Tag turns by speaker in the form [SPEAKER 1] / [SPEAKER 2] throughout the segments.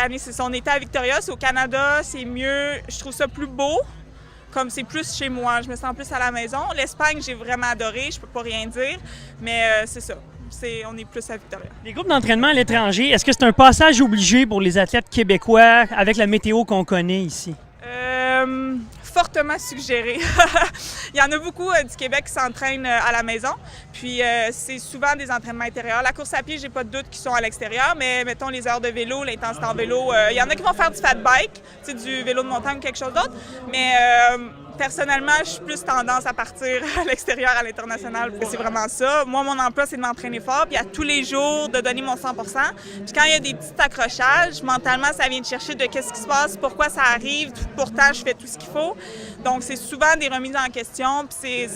[SPEAKER 1] L'année, c'est ça, on était à Victoria, c'est au Canada, c'est mieux, je trouve ça plus beau, comme c'est plus chez moi, je me sens plus à la maison. L'Espagne, j'ai vraiment adoré, je peux pas rien dire, mais c'est ça, on est plus à Victoria.
[SPEAKER 2] Les groupes d'entraînement à l'étranger, est-ce que c'est un passage obligé pour les athlètes québécois avec la météo qu'on connaît ici?
[SPEAKER 1] Fortement suggéré. Il y en a beaucoup du Québec qui s'entraînent à la maison, puis c'est souvent des entraînements intérieurs. La course à pied, j'ai pas de doute qu'ils sont à l'extérieur, mais mettons les heures de vélo, l'intensité en vélo, il y en a qui vont faire du fat bike, du vélo de montagne ou quelque chose d'autre, mais personnellement, je suis plus tendance à partir à l'extérieur, à l'international. C'est vraiment ça. Moi, mon emploi, c'est de m'entraîner fort, puis à tous les jours, de donner mon 100 %. Puis quand il y a des petits accrochages, mentalement, ça vient de chercher de qu'est-ce qui se passe, pourquoi ça arrive. Pourtant, je fais tout ce qu'il faut. Donc, c'est souvent des remises en question, puis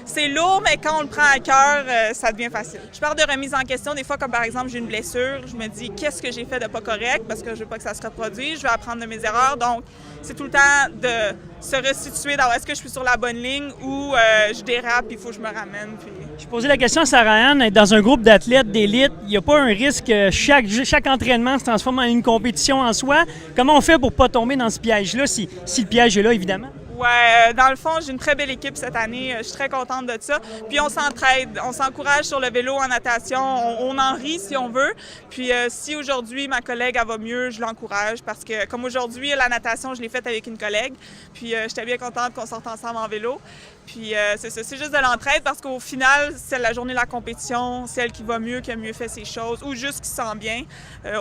[SPEAKER 1] c'est lourd, mais quand on le prend à cœur, ça devient facile. Je parle de remise en question, des fois, comme par exemple, j'ai une blessure, je me dis, qu'est-ce que j'ai fait de pas correct, parce que je veux pas que ça se reproduise, je veux apprendre de mes erreurs. Donc, c'est tout le temps de se restituer dans est-ce que je suis sur la bonne ligne ou je dérape, il faut que je me ramène. Puis...
[SPEAKER 2] Je posais la question à Sarah-Anne, dans un groupe d'athlètes d'élite, il n'y a pas un risque que chaque entraînement se transforme en une compétition en soi? Comment on fait pour ne pas tomber dans ce piège-là, si le piège est là, évidemment?
[SPEAKER 1] Ouais, dans le fond, j'ai une très belle équipe cette année. Je suis très contente de ça. Puis on s'entraide, on s'encourage sur le vélo, en natation. On en rit si on veut. Puis si aujourd'hui ma collègue elle va mieux, je l'encourage parce que comme aujourd'hui la natation, je l'ai faite avec une collègue. Puis j'étais bien contente qu'on sorte ensemble en vélo. Puis c'est ça, c'est juste de l'entraide parce qu'au final, c'est la journée de la compétition, celle qui va mieux, qui a mieux fait ses choses ou juste qui se sent bien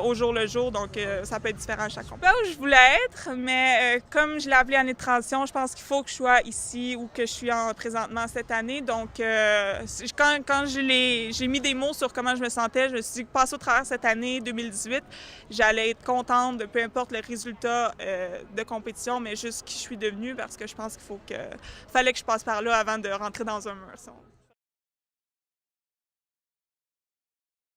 [SPEAKER 1] au jour le jour. Donc ça peut être différent à chaque compétition. Pas où je voulais être, mais comme je l'ai appelé année de transition, je pense qu'il faut que je sois ici où que je suis présentement cette année. Donc quand j'ai mis des mots sur comment je me sentais, je me suis dit que passer au travers cette année 2018, j'allais être contente de peu importe le résultat de compétition, mais juste qui je suis devenue parce que je pense qu'il fallait que je passe par là avant de rentrer dans un mur.